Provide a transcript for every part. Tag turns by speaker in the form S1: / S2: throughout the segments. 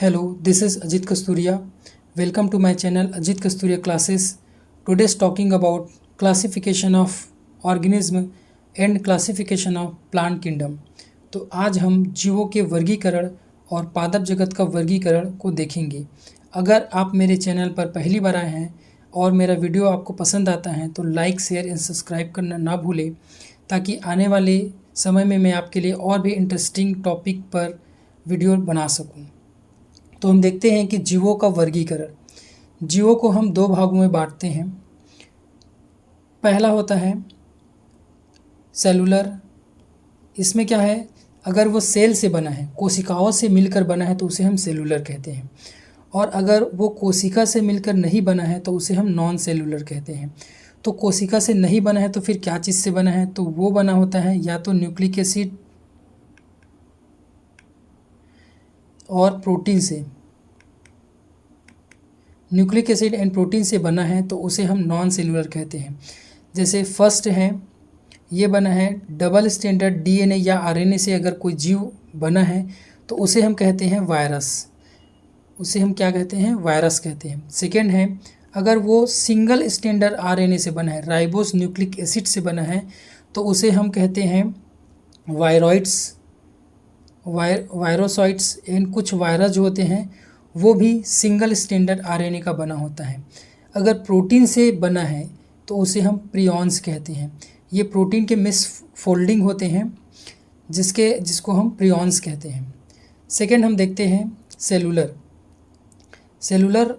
S1: Hello, this is Ajit Kasturia. Welcome to my channel Ajit Kasturia Classes. Today's talking about classification of organism and classification of plant kingdom. तो आज हम जीवों के वर्गीकरण और पादप जगत का वर्गीकरण को देखेंगे। अगर आप मेरे चैनल पर पहली बार आए हैं और मेरा वीडियो आपको पसंद आता है तो लाइक शेयर एंड सब्सक्राइब करना ना भूलें, ताकि आने वाले समय में मैं आपके लिए और भी इंटरेस्टिंग टॉपिक पर वीडियो बना सकूं। तो हम देखते हैं कि जीवों का वर्गीकरण। जीवों को हम दो भागों में बांटते हैं। पहला होता है सेलुलर। इसमें क्या है, अगर वो सेल से बना है, कोशिकाओं से मिलकर बना है तो उसे हम सेलुलर कहते हैं, और अगर वो कोशिका से मिलकर नहीं बना है तो उसे हम नॉन सेलुलर कहते हैं। तो कोशिका से नहीं बना है तो फिर क्या चीज़ से बना है, तो वो बना होता है या तो न्यूक्लिक एसिड और प्रोटीन से। न्यूक्लिक एसिड एंड प्रोटीन से बना है तो उसे हम नॉन सेलुलर कहते हैं। जैसे फर्स्ट है, ये बना है डबल स्टैंडर्ड डीएनए या आरएनए से अगर कोई जीव बना है तो उसे हम कहते हैं वायरस। उसे हम क्या कहते हैं, वायरस कहते हैं। सेकेंड है, अगर वो सिंगल स्टैंडर्ड आरएनए से बना है, राइबोस न्यूक्लिक एसिड से बना है, तो उसे हम कहते हैं वायरॉइड्स, वायरोसॉइड्स। एंड कुछ वायरस जो होते हैं वो भी सिंगल स्टैंडर्ड आरएनए का बना होता है। अगर प्रोटीन से बना है तो उसे हम प्रियॉन्स कहते हैं। ये प्रोटीन के मिस फोल्डिंग होते हैं जिसको हम प्रियॉन्स कहते हैं। सेकेंड हम देखते हैं सेलुलर। सेलुलर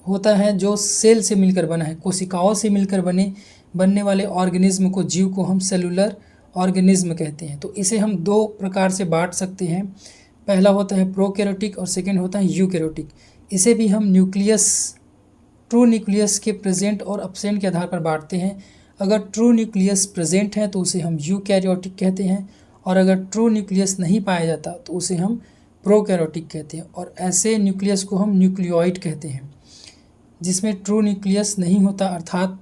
S1: होता है जो सेल से मिलकर बना है, कोशिकाओं से मिलकर बनने वाले ऑर्गेनिज्म को, जीव को हम सेलुलर ऑर्गेनिज्म कहते हैं। तो इसे हम दो प्रकार से बांट सकते हैं। पहला होता है प्रोकैरियोटिक और सेकेंड होता है यूकैरियोटिक। इसे भी हम ट्रू न्यूक्लियस के प्रेजेंट और एब्सेंट के आधार पर बांटते हैं। अगर ट्रू न्यूक्लियस प्रेजेंट है तो उसे हम यूकैरियोटिक कहते हैं, और अगर ट्रू न्यूक्लियस नहीं पाया जाता तो उसे हम प्रोकैरियोटिक कहते हैं। और ऐसे न्यूक्लियस को हम न्यूक्लियोइड कहते हैं। जिसमें ट्रू न्यूक्लियस नहीं होता, अर्थात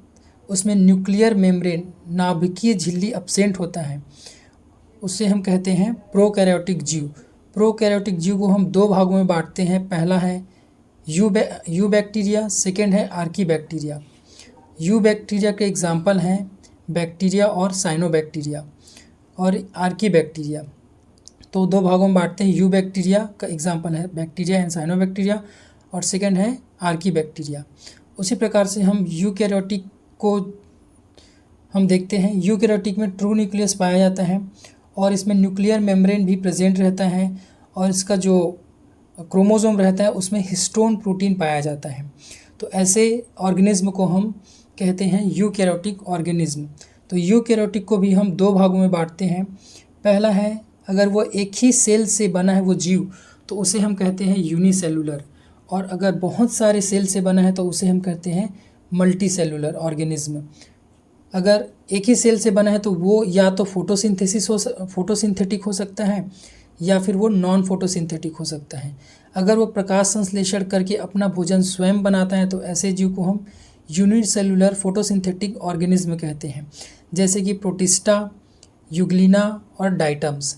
S1: उसमें न्यूक्लियर मेम्ब्रेन, नाभिकीय झिल्ली एब्सेंट होता है, उसे हम कहते हैं प्रोकैरियोटिक जीव। प्रोकैरियोटिक जीव को हम दो भागों में बांटते हैं। पहला है यू बैक्टीरिया, सेकेंड है आर्की बैक्टीरिया। यू बैक्टीरिया के एग्जाम्पल हैं बैक्टीरिया और साइनोबैक्टीरिया और आर्की बैक्टीरिया। तो दो भागों में बांटते हैं। यू बैक्टीरिया का एग्जाम्पल है बैक्टीरिया एंड साइनोबैक्टीरिया, और सेकेंड है आर्की बैक्टीरिया। उसी प्रकार से हम यूकैरियोटिक को हम देखते हैं। यूकैरियोटिक में ट्रू न्यूक्लियस पाया जाता है और इसमें न्यूक्लियर मेम्ब्रेन भी प्रेजेंट रहता है, और इसका जो क्रोमोसोम रहता है उसमें हिस्टोन प्रोटीन पाया जाता है। तो ऐसे ऑर्गेनिज्म को हम कहते हैं यूकैरियोटिक ऑर्गेनिज्म। तो यूकैरियोटिक को भी हम दो भागों में बांटते हैं। पहला है, अगर वो एक ही सेल से बना है वो जीव, तो उसे हम कहते हैं यूनिसेलुलर, और अगर बहुत सारे सेल से बना है तो उसे हम कहते हैं मल्टी सेलुलर ऑर्गेनिज्म। अगर एक ही सेल से बना है तो वो या तो फोटोसिंथेटिक हो सकता है या फिर वो नॉन फोटोसिंथेटिक हो सकता है। अगर वो प्रकाश संश्लेषण करके अपना भोजन स्वयं बनाता है तो ऐसे जीव को हम यूनिसेलुलर फोटोसिंथेटिक ऑर्गेनिज्म कहते हैं। जैसे कि प्रोटिस्टा, यूग्लिना और डाइटम्स,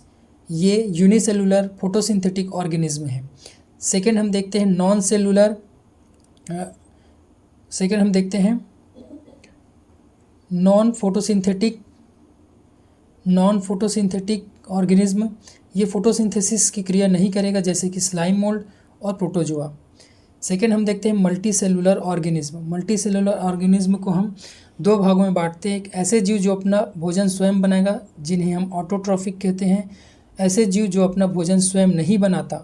S1: ये यूनिसेलुलर फोटोसिंथेटिक ऑर्गेनिज्म हैं। सेकेंड हम देखते हैं नॉन फोटोसिंथेटिक ऑर्गेनिज्म। ये फोटोसिंथेसिस की क्रिया नहीं करेगा, जैसे कि स्लाइम मोल्ड और प्रोटोजोआ। सेकेंड हम देखते हैं multi cellular organism. Multi cellular organism को हम दो भागों में बांटते हैं। एक ऐसे जीव जो अपना भोजन स्वयं बनाएगा, जिन्हें हम ऑटोट्रॉफिक कहते हैं। ऐसे जीव जो अपना भोजन स्वयं नहीं बनाता,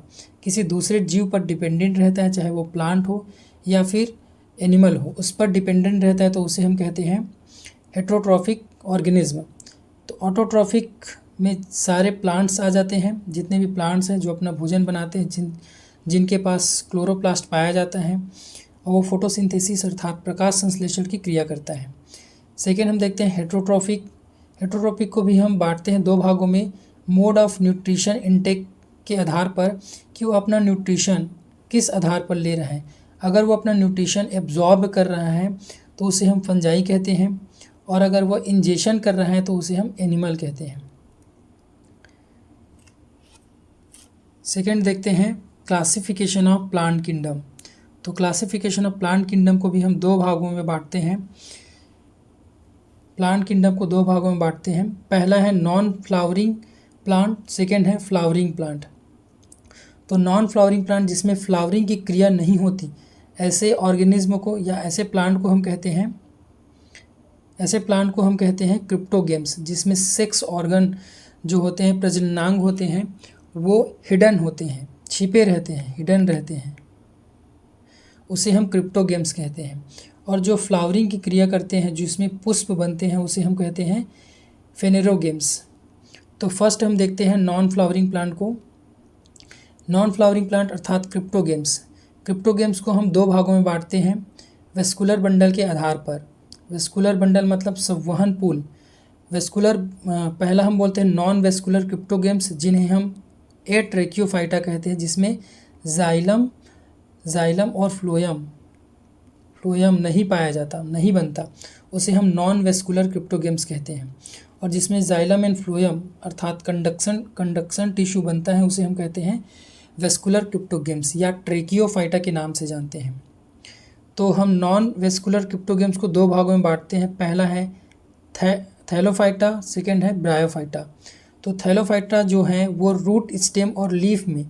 S1: किसी दूसरे जीव पर डिपेंडेंट रहता है, चाहे वो प्लांट हो या फिर एनिमल हो, उस पर डिपेंडेंट रहता है, तो उसे हम कहते हैं हेट्रोट्रॉफिक ऑर्गेनिज्म। तो ऑटोट्रॉफिक में सारे प्लांट्स आ जाते हैं, जितने भी प्लांट्स हैं जो अपना भोजन बनाते हैं, जिनके पास क्लोरोप्लास्ट पाया जाता है, और वो फोटोसिंथेसिस अर्थात प्रकाश संश्लेषण की क्रिया करता है। सेकेंड हम देखते हैं हेट्रोट्रॉफिक। हेट्रोट्रॉफिक को भी हम बांटते हैं दो भागों में, मोड ऑफ न्यूट्रिशन इनटेक के आधार पर, कि वो अपना न्यूट्रिशन किस आधार पर ले रहा है। अगर वो अपना न्यूट्रिशन एब्जॉर्ब कर रहा है तो उसे हम फंजाई कहते हैं, और अगर वो इंजेक्शन कर रहा है तो उसे हम एनिमल कहते हैं। सेकेंड देखते हैं क्लासिफिकेशन ऑफ प्लांट किंगडम। तो क्लासिफिकेशन ऑफ प्लांट किंगडम को भी हम दो भागों में बांटते हैं। प्लांट किंगडम को दो भागों में बांटते हैं। पहला है नॉन फ्लावरिंग प्लांट, सेकेंड है फ्लावरिंग प्लांट। तो नॉन फ्लावरिंग प्लांट जिसमें फ्लावरिंग की क्रिया नहीं होती, ऐसे ऑर्गेनिज्म को या ऐसे प्लांट को हम कहते हैं क्रिप्टोगेम्स, जिसमें सेक्स ऑर्गन जो होते हैं, प्रजननांग होते हैं, वो हिडन होते हैं, छिपे रहते हैं, हिडन रहते हैं, उसे हम क्रिप्टोगेम्स कहते हैं। और जो फ्लावरिंग की क्रिया करते हैं, जिसमें पुष्प बनते हैं, उसे हम कहते हैं फेनेरोगेम्स। तो फर्स्ट हम देखते हैं नॉन फ्लावरिंग प्लांट को। नॉन फ्लावरिंग प्लांट अर्थात क्रिप्टोगेम्स। क्रिप्टोगेम्स को हम दो भागों में बांटते हैं वेस्कुलर बंडल के आधार पर। वेस्कुलर बंडल मतलब संवहन पूल। वेस्कुलर पहला हम बोलते हैं नॉन वेस्कुलर क्रिप्टोगेम्स, जिन्हें हम एट्रेकियोफाइटा कहते हैं, जिसमें जाइलम और फ्लोएम नहीं पाया जाता, नहीं बनता, उसे हम नॉन वेस्कुलर क्रिप्टोगेम्स कहते हैं। और जिसमें जाइलम एंड फ्लोएम अर्थात कंडक्शन टिश्यू बनता है, उसे हम कहते हैं वेस्कुलर क्रिप्टोगेम्स या ट्रेकियोफाइटा के नाम से जानते हैं। तो हम नॉन वेस्कुलर क्रिप्टोगेम्स को दो भागों में बांटते हैं। पहला है थैलोफाइटा, सेकेंड है ब्रायोफाइटा। तो थैलोफाइटा जो है वो रूट, स्टेम और लीफ में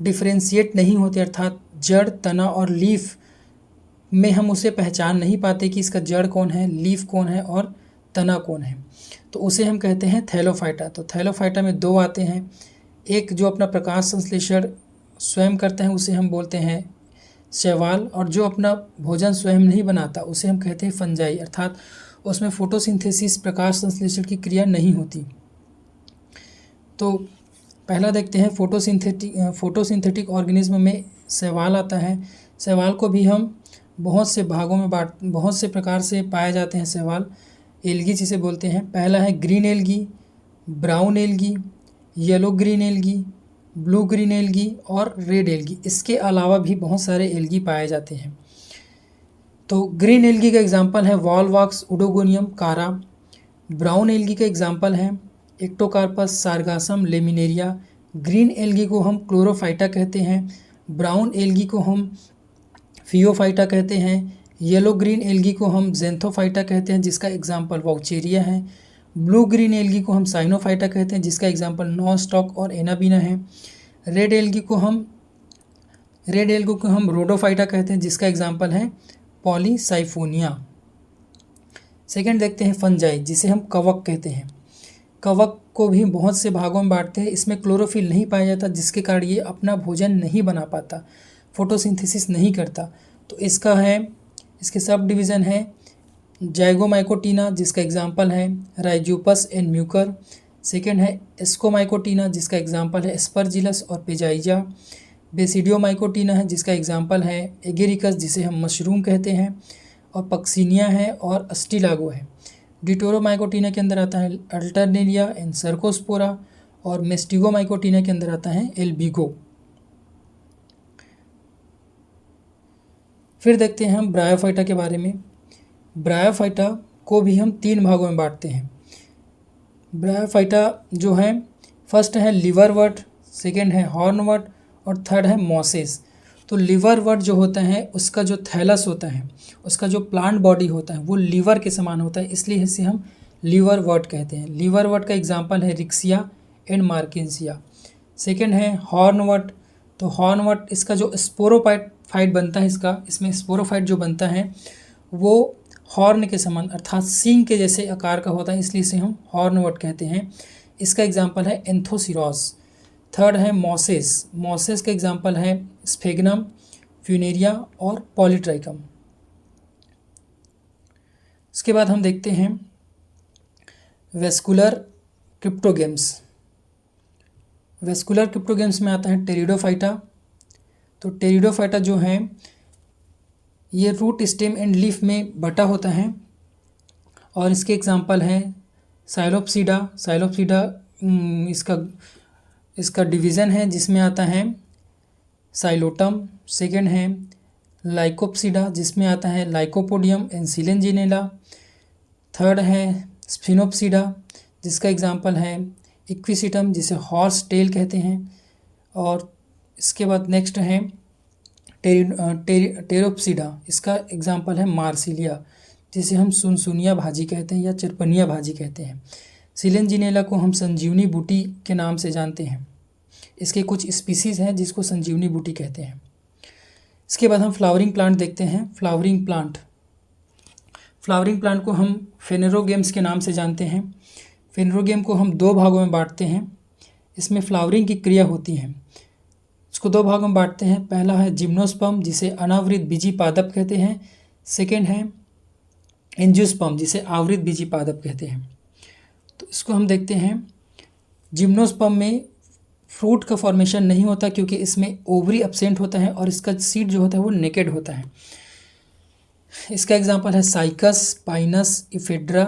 S1: डिफ्रेंशिएट नहीं होते, अर्थात जड़, तना और लीफ में हम उसे पहचान नहीं पाते कि इसका जड़ कौन है, लीफ कौन है और तना कौन है, तो उसे हम कहते हैं थैलोफाइटा। तो थैलोफाइटा में दो आते हैं, एक जो अपना प्रकाश संश्लेषण स्वयं करता है उसे हम बोलते हैं शैवाल, और जो अपना भोजन स्वयं नहीं बनाता उसे हम कहते हैं फंजाई, अर्थात उसमें फोटोसिंथेसिस, प्रकाश संश्लेषण की क्रिया नहीं होती। तो पहला देखते हैं फोटोसिंथेटिक ऑर्गेनिज्म में शैवाल आता है। शैवाल को भी हम बहुत से भागों में बहुत से प्रकार से पाए जाते हैं शैवाल। एल्गी जिसे बोलते हैं, पहला है green algae, brown algae, yellow green algae, blue green algae और रेड एल्गी। इसके अलावा भी बहुत सारे एल्गी पाए जाते हैं। तो ग्रीन एल्गी का एग्जांपल है वॉलवॉक्स उडोगोनियम कारा। ब्राउन एल्गी का एग्जांपल है एक्टोकार्पस सारगासम लेमिनेरिया। ग्रीन एल्गी को हम क्लोरोफाइटा कहते हैं, ब्राउन एल्गी को हम फियोफाइटा कहते हैं, येलो ग्रीन एल्गी को हम जेंथोफाइटा कहते हैं, जिसका एग्जांपल वॉक्चेरिया है। ब्लू ग्रीन एल्गी को हम साइनोफाइटा कहते हैं, जिसका एग्जांपल नॉस्टॉक और एनाबीना है। रेड एल्गी को हम रोडोफाइटा कहते हैं, जिसका एग्जांपल है पॉलीसाइफोनिया। सेकेंड देखते हैं फंजाई, जिसे हम कवक कहते हैं। कवक को भी बहुत से भागों में बांटते हैं। इसमें क्लोरोफिल नहीं पाया जाता, जिसके कारण ये अपना भोजन नहीं बना पाता, फोटोसिंथेसिस नहीं करता। तो इसके सब डिवीज़न है जाइगोमाइकोटीना, जिसका एग्जांपल है राइजोपस एंड म्यूकर। सेकेंड है एस्कोमाइकोटीना, जिसका एग्जांपल है एस्परजिलस और पेजाइजा। बेसिडियोमाइकोटीना है, जिसका एग्जांपल है एगेरिकस, जिसे हम मशरूम कहते हैं, और पक्सिनिया है और अस्टिलागो है। डिटोरोमाइकोटीना के अंदर आता है अल्टरनेरिया एंड सर्कोस्पोरा, और मेस्टिगोमाइकोटीना के अंदर आता है एल्बिगो। फिर देखते हैं हम ब्रायोफाइटा के बारे में। ब्रायोफाइटा को भी हम तीन भागों में बांटते हैं। ब्रायोफाइटा जो है, फर्स्ट है लिवरवर्ट, सेकेंड है हॉर्नवर्ट और थर्ड है मॉसेस। तो लिवरवर्ट जो होता है, उसका जो थैलस होता है, उसका जो प्लांट बॉडी होता है वो लीवर के समान होता है, इसलिए इसे हम लिवरवर्ट कहते हैं। लिवरवर्ट का एग्जांपल है रिक्सिया एंड मार्केंसिया। सेकेंड है हॉर्नवर्ट। तो हॉर्नवर्ट, इसका जो स्पोरोफाइट बनता है, इसमें स्पोरोफाइट जो बनता है वो हॉर्न के समान अर्थात सींग के जैसे आकार का होता है, इसलिए इसे हम हॉर्नवर्ट कहते हैं। इसका एग्जांपल है एंथोसिरोस। थर्ड है मॉसेस। मॉसेस का एग्जांपल है स्फेगनम, फ्यूनेरिया और पॉलीट्राइकम। इसके बाद हम देखते हैं वेस्कुलर क्रिप्टोगेम्स। वेस्कुलर क्रिप्टोगेम्स में आता है टेरिडोफाइटा। तो टेरिडोफाइटा जो है ये रूट, स्टेम एंड लीफ में बटा होता है, और इसके एग्जांपल है साइलोप्सीडा। साइलोप्सीडा इसका डिवीज़न है, जिसमें आता है साइलोटम। सेकेंड है लाइकोप्सीडा, जिसमें आता है लाइकोपोडियम एंड सिलेंजिनेला। थर्ड है स्फिनोप्सीडा, जिसका एग्जांपल है इक्विसिटम, जिसे हॉर्स टेल कहते हैं। और इसके बाद नेक्स्ट है टेरोप्सिडा। इसका एग्जाम्पल है मार्सिलिया, जिसे हम सुनसुनिया भाजी कहते हैं या चरपनिया भाजी कहते हैं। सिलेंजिनेला को हम संजीवनी बूटी के नाम से जानते हैं। इसके कुछ स्पीसीज़ हैं जिसको संजीवनी बूटी कहते हैं। इसके बाद हम फ्लावरिंग प्लांट देखते हैं। फ्लावरिंग प्लांट को हम फेनेरोगेम्स के नाम से जानते हैं। फेनेरोगेम को हम 2 भागों में बांटते हैं। इसमें फ्लावरिंग की क्रिया होती है। इसको 2 भागों में बांटते हैं। पहला है जिम्नोस्पर्म, जिसे अनावृत बीजी पादप कहते हैं। सेकेंड है एंजियोस्पर्म, जिसे आवृत बीजी पादप कहते हैं। तो इसको हम देखते हैं। जिम्नोस्पर्म में फ्रूट का फॉर्मेशन नहीं होता क्योंकि इसमें ओवरी एब्सेंट होता है और इसका सीड जो होता है वो नेकेड होता है। इसका एग्जांपल है साइकस, पाइनस, इफेड्रा।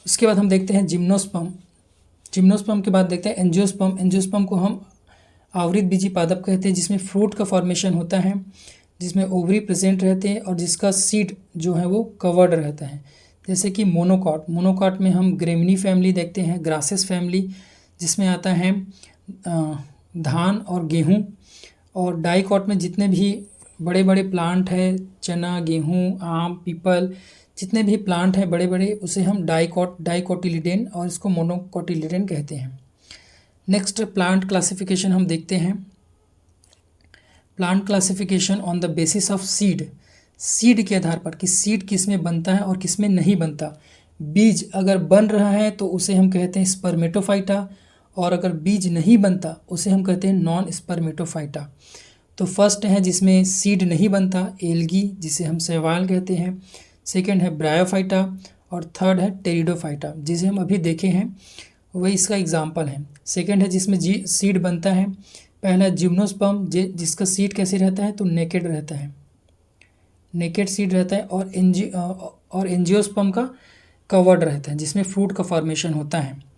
S1: उसके बाद हम देखते हैं जिम्नोस्पर्म के बाद देखते हैं एंजियोस्पर्म को हम आवृत बीजी पादप कहते हैं, जिसमें फ्रूट का फॉर्मेशन होता है, जिसमें ओवरी प्रेजेंट रहते हैं और जिसका सीड जो है वो कवर्ड रहता है। जैसे कि मोनोकॉट में हम ग्रेमिनी फैमिली देखते हैं, ग्रासेस फैमिली जिसमें आता है धान और गेहूँ, और डाइकॉट में जितने भी बड़े बड़े प्लांट है, चना, गेहूँ, आम, पीपल, जितने भी प्लांट हैं बड़े बड़े, उसे हम डाइकोटिलिडेन और इसको मोनोकोटिलिडेन कहते हैं। नेक्स्ट प्लांट क्लासिफिकेशन हम देखते हैं। Plant classification on the basis of seed के आधार पर कि सीड किस में बनता है और किस में नहीं बनता। बीज अगर बन रहा है तो उसे हम कहते हैं स्पर्मेटोफाइटा, और अगर बीज नहीं बनता उसे हम कहते हैं नॉन स्पर्मेटोफाइटा। तो फर्स्ट है जिसमें सीड नहीं बनता, एल्गी, जिसे हम शैवाल कहते हैं। सेकेंड है ब्रायोफाइटा और थर्ड है टेरिडोफाइटा, जिसे हम अभी देखे हैं, वही इसका एग्जाम्पल है। सेकेंड है जिसमें सीड बनता है। पहला है जिम्नोस्पर्म, जिसका सीड कैसे रहता है तो नेकेड रहता है, नेकेड सीड रहता है, और एंजियोस्पर्म का कवर्ड रहता है, जिसमें फ्रूट का फॉर्मेशन होता है।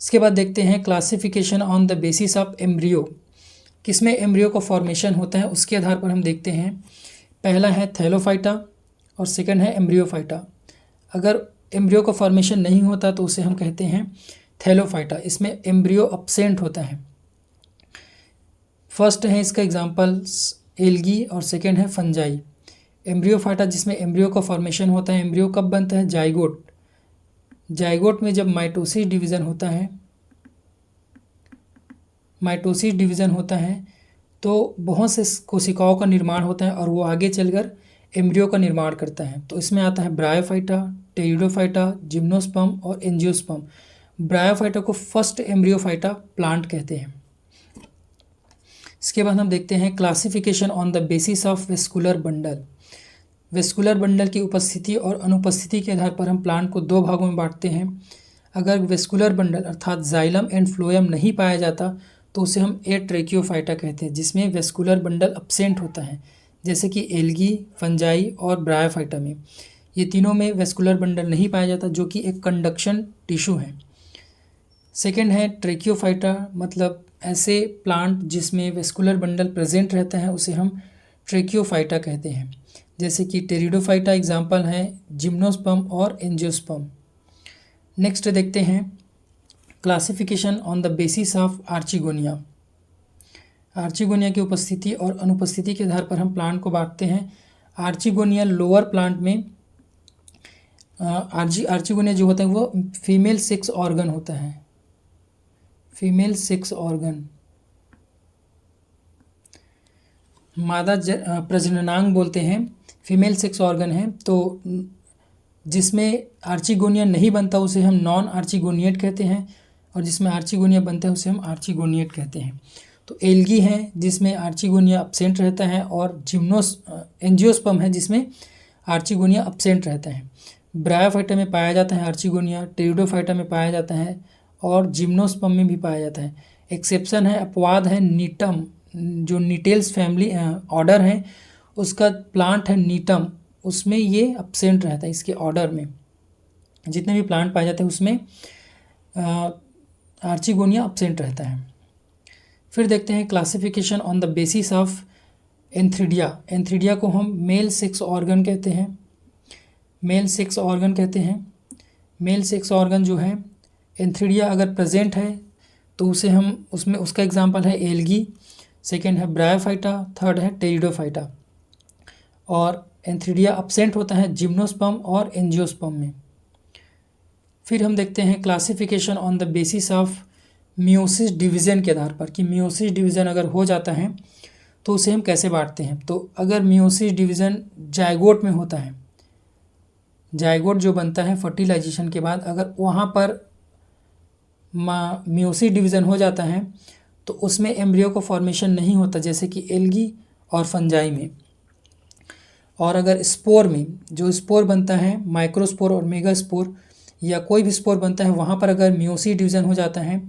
S1: इसके बाद देखते हैं classification on the basis of embryo, किसमें एम्ब्रियो का फॉर्मेशन होता है उसके आधार पर हम देखते हैं। पहला है थैलोफाइटा और सेकंड है एम्ब्रियोफाइटा। अगर एम्ब्रियो का फॉर्मेशन नहीं होता तो उसे हम कहते हैं थैलोफाइटा, इसमें एम्ब्रियो अब्सेंट होता है। फर्स्ट है इसका एग्जांपल एल्गी और सेकंड है फंजाई। एम्ब्रियोफाइटा जिसमें एम्ब्रियो का फॉर्मेशन होता है। एम्ब्रियो कब बनता है? जाइगोट में जब माइटोसिस डिवीज़न होता है तो बहुत से कोशिकाओं का निर्माण होता है और वो आगे चलकर एम्ब्रियो का निर्माण करता है। तो इसमें आता है ब्रायोफाइटा, टेरिडोफाइटा, जिम्नोस्पर्म और एंजियोस्पर्म। ब्रायोफाइटा को फर्स्ट एम्ब्रियोफाइटा प्लांट कहते हैं। इसके बाद हम देखते हैं classification on the basis of vascular bundle. Vascular bundle की उपस्थिति और अनुपस्थिति के आधार पर हम प्लांट को 2 भागों में बांटते हैं। अगर वेस्कुलर बंडल अर्थात जाइलम एंड फ्लोएम नहीं पाया जाता तो उसे हम एट्रेकियोफाइटा कहते हैं, जिसमें वेस्कुलर बंडल अब्सेंट होता है, जैसे कि एल्गी, फंजाई और ब्रायोफाइटा में। ये तीनों में वेस्कुलर बंडल नहीं पाया जाता, जो कि एक कंडक्शन टिश्यू है। सेकेंड है ट्रेकियोफाइटा, मतलब ऐसे प्लांट जिसमें वेस्कुलर बंडल प्रेजेंट रहता है उसे हम ट्रेकियोफाइटा कहते हैं, जैसे कि टेरिडोफाइटा एग्जाम्पल है जिम्नोस्पर्म और एंजियोस्पर्म। नेक्स्ट देखते हैं classification on the basis of archegonia. Archegonia की उपस्थिति और अनुपस्थिति के आधार पर हम प्लांट को बांटते हैं। आर्चिगोनिया लोअर प्लांट में आर्चिगोनिया जो होता है वो फीमेल सेक्स ऑर्गन होता है। फीमेल सेक्स ऑर्गन मादा प्रजननांग बोलते हैं, फीमेल सेक्स ऑर्गन है। तो जिसमें आर्चिगोनिया नहीं बनता उसे हम नॉन आर्चिगोनिएट कहते हैं, और जिसमें आर्चिगोनिया बनता है उसे हम आर्चिगोनिएट कहते हैं। तो एल्गी है जिसमें आर्चिगोनिया अब्सेंट रहता है, और एंजियोस्पर्म है जिसमें आर्चिगोनिया अब्सेंट रहता है। ब्रायोफाइटा में पाया जाता है आर्चिगोनिया, टेरिडोफाइटा में पाया जाता है और जिम्नोस्पर्म में भी पाया जाता है। एक्सेप्शन है, अपवाद है नीटम, जो नीटेल्स फैमिली ऑर्डर है उसका प्लांट है नीटम, उसमें ये अब्सेंट रहता है। इसके ऑर्डर में जितने भी प्लांट पाए जाते हैं उसमें आर्चिगोनिया अब्सेंट रहता है। फिर देखते हैं classification on the basis of antheridia. Antheridia को हम मेल सेक्स ऑर्गन कहते हैं। मेल सेक्स ऑर्गन जो है एंथ्रिडिया अगर प्रेजेंट है तो उसे हम उसमें उसका एग्जांपल है एल्गी, सेकेंड है ब्रायोफाइटा, थर्ड है टेरिडोफाइटा। और एंथ्रीडिया अब्सेंट होता है जिम्नोस्पर्म और एंजियोस्पर्म में। फिर हम देखते हैं classification on the basis of meiosis division के आधार पर, कि मियोसिस डिवीज़न अगर हो जाता है तो उसे हम कैसे बांटते हैं। तो अगर मियोसिस डिवीज़न जाइगोट में होता है, जाइगोट जो बनता है फर्टिलाइजेशन के बाद, अगर वहाँ पर मियोसिस डिवीज़न हो जाता है तो उसमें एम्ब्रियो को फॉर्मेशन नहीं होता, जैसे कि एल्गी और फंजाई में। और अगर स्पोर में जो स्पोर बनता है, माइक्रोस्पोर और मेगास्पोर या कोई भी स्पोर बनता है, वहाँ पर अगर मियोसिस डिवीज़न हो जाता है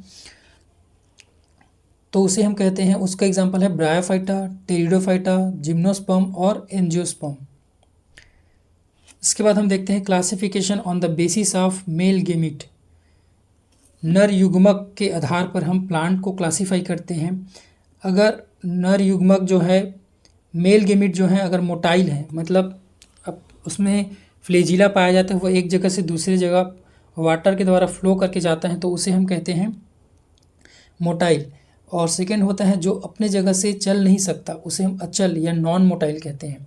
S1: तो उसे हम कहते हैं, उसका एग्जांपल है ब्रायोफाइटा, टेरिडोफाइटा, जिम्नोस्पर्म और एंजियोस्पर्म। इसके बाद हम देखते हैं classification on the basis of male gamete. नर युग्मक के आधार पर हम प्लांट को क्लासीफाई करते हैं। अगर नर युग्मक जो है, मेल गेमिट जो है, अगर मोटाइल है, मतलब अब उसमें फ्लेजिला पाया जाता है, वो एक जगह से दूसरी जगह वाटर के द्वारा फ्लो करके जाता है, तो उसे हम कहते हैं मोटाइल। और सेकेंड होता है जो अपने जगह से चल नहीं सकता, उसे हम अचल या नॉन मोटाइल कहते हैं।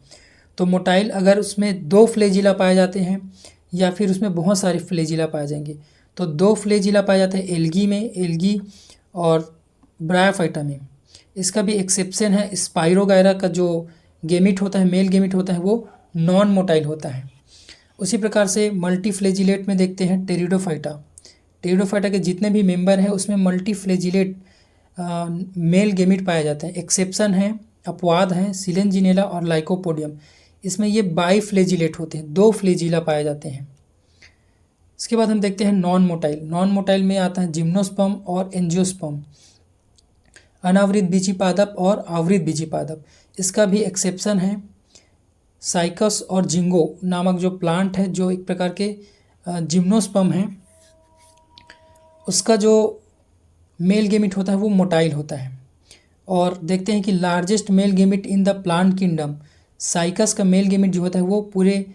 S1: तो मोटाइल अगर उसमें 2 फ्लेजिला पाए जाते हैं या फिर उसमें बहुत सारे फ्लेजिला पाए जाएंगे, तो 2 फ्लेजिला पाए जाते हैं एल्गी में, एल्गी और ब्रायोफाइटा में। इसका भी एक्सेप्शन है, स्पाइरोगायरा का जो गेमिट होता है, मेल गेमिट होता है, वो नॉन मोटाइल होता है। उसी प्रकार से मल्टीफ्लेजिलेट में देखते हैं टेरिडोफाइटा। टेरिडोफाइटा के जितने भी मेंबर हैं उसमें मल्टीफ्लेजिलेट मेल गेमिट पाया जाता है। एक्सेप्शन है, अपवाद हैं सिलेंजिनेला और लाइकोपोडियम। इसमें ये बाईफ्लेजिलेट होते हैं, 2 फ्लेजिला पाए जाते हैं। इसके बाद हम देखते हैं नॉन मोटाइल। नॉन मोटाइल में आता है जिम्नोस्पर्म और एंजियोस्पर्म, अनावृत बीजी पादप और आवृत बीजी पादप। इसका भी एक्सेप्शन है, साइकस और जिंगो नामक जो प्लांट है, जो एक प्रकार के जिम्नोस्पर्म है, उसका जो मेल गेमिट होता है वो मोटाइल होता है। और देखते हैं कि largest male gamete in the plant kingdom, cycas का मेल गेमिट जो होता है वो पूरे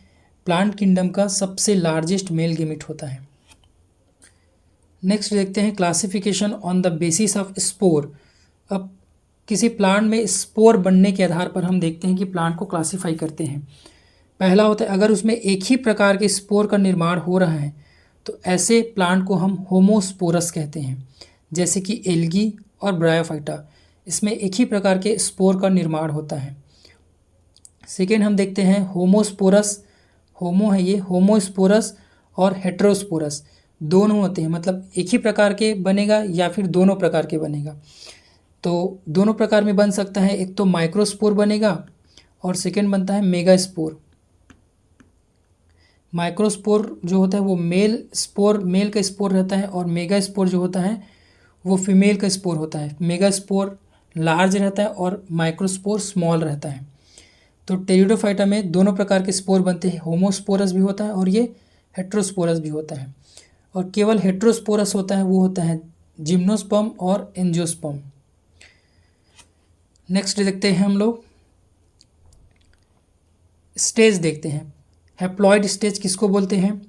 S1: प्लांट किंगडम का सबसे लार्जेस्ट मेल गेमिट होता है। नेक्स्ट देखते हैं classification on the basis of spore. अब किसी प्लांट में स्पोर बनने के आधार पर हम देखते हैं कि प्लांट को क्लासीफाई करते हैं। पहला होता है अगर उसमें एक ही प्रकार के स्पोर का निर्माण हो रहा है तो ऐसे प्लांट को हम होमोस्पोरस कहते हैं, जैसे कि एल्गी और ब्रायोफाइटा, इसमें एक ही प्रकार के स्पोर का निर्माण होता है। सेकेंड हम देखते हैं होमोस्पोरस, होमो है ये, होमोस्पोरस और हेट्रोस्पोरस दोनों होते हैं, मतलब एक ही प्रकार के बनेगा या फिर दोनों प्रकार के बनेगा। तो दोनों प्रकार में बन सकता है, एक तो माइक्रोस्पोर बनेगा और सेकेंड बनता है मेगास्पोर। माइक्रोस्पोर जो होता है वो मेल का स्पोर रहता है और मेगास्पोर जो होता है वो फीमेल का स्पोर होता है। मेगास्पोर लार्ज रहता है और माइक्रोस्पोर स्मॉल रहता है। तो टेरिडोफाइटा में दोनों प्रकार के स्पोर बनते हैं, होमोस्पोरस भी होता है और ये हेट्रोस्पोरस भी होता है। और केवल हेट्रोस्पोरस होता है वो होता है जिम्नोस्पर्म और एंजियोस्पर्म। नेक्स्ट देखते हैं हम लोग स्टेज देखते हैं। हैप्लॉइड स्टेज किसको बोलते हैं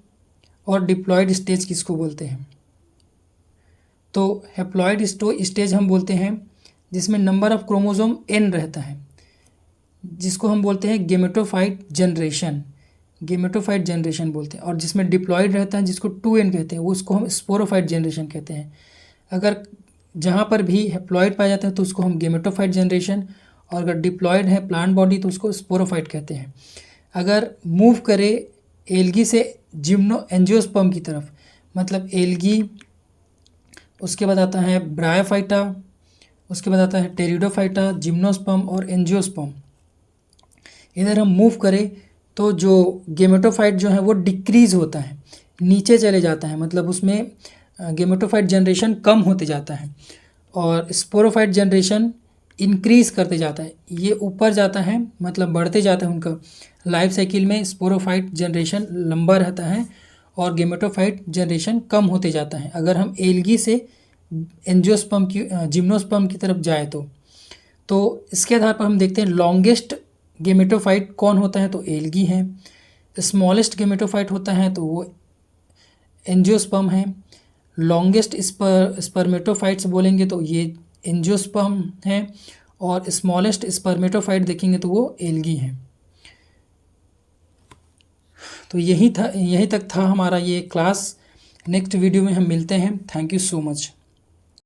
S1: और डिप्लॉइड स्टेज किसको बोलते हैं। तो हैप्लॉइड स्टेज हम बोलते हैं जिसमें नंबर ऑफ क्रोमोसोम n रहता है, जिसको हम बोलते हैं गेमेटोफाइट जनरेशन बोलते हैं। और जिसमें डिप्लॉइड रहता है जिसको 2n कहते हैं, वो उसको हम स्पोरोफाइट जनरेशन कहते हैं। अगर जहाँ पर भी हैप्लॉइड पाया जाता है तो उसको हम गेमेटोफाइट जनरेशन, और अगर डिप्लॉइड है प्लांट बॉडी तो उसको स्पोरोफाइट कहते हैं। अगर मूव करे एल्गी से एंजियोस्पर्म की तरफ, मतलब एल्गी, उसके बाद आता है ब्रायोफाइटा, उसके बाद आता है टेरिडोफाइटा, जिम्नोस्पर्म और एंजियोस्पर्म। इधर हम मूव करें तो जो गेमेटोफाइट जो है वो डिक्रीज़ होता है, नीचे चले जाता है, मतलब उसमें गेमेटोफाइट जनरेशन कम होते जाता है और स्पोरोफाइट जनरेशन इंक्रीज़ करते जाता है। ये ऊपर जाता है, मतलब बढ़ते जाता है, उनका लाइफ साइकिल में स्पोरोफाइट जनरेशन लंबा रहता है और गेमेटोफाइट जनरेशन कम होते जाता है। अगर हम एल्गी से एंजियोस्पर्म की जिम्नोस्पर्म की तरफ जाए तो इसके आधार पर हम देखते हैं लॉन्गेस्ट गेमेटोफाइट कौन होता है, तो एल्गी है। स्मॉलेस्ट गेमेटोफाइट होता है तो वो एंजियोस्पर्म है। लॉन्गेस्ट स्पर्मेटोफाइट्स बोलेंगे तो ये एंजियोस्पर्म हैं, और स्मॉलेस्ट स्पर्मेटोफाइट देखेंगे तो वो एल्गी हैं। तो यही तक था हमारा ये क्लास। नेक्स्ट वीडियो में हम मिलते हैं। Thank you so much.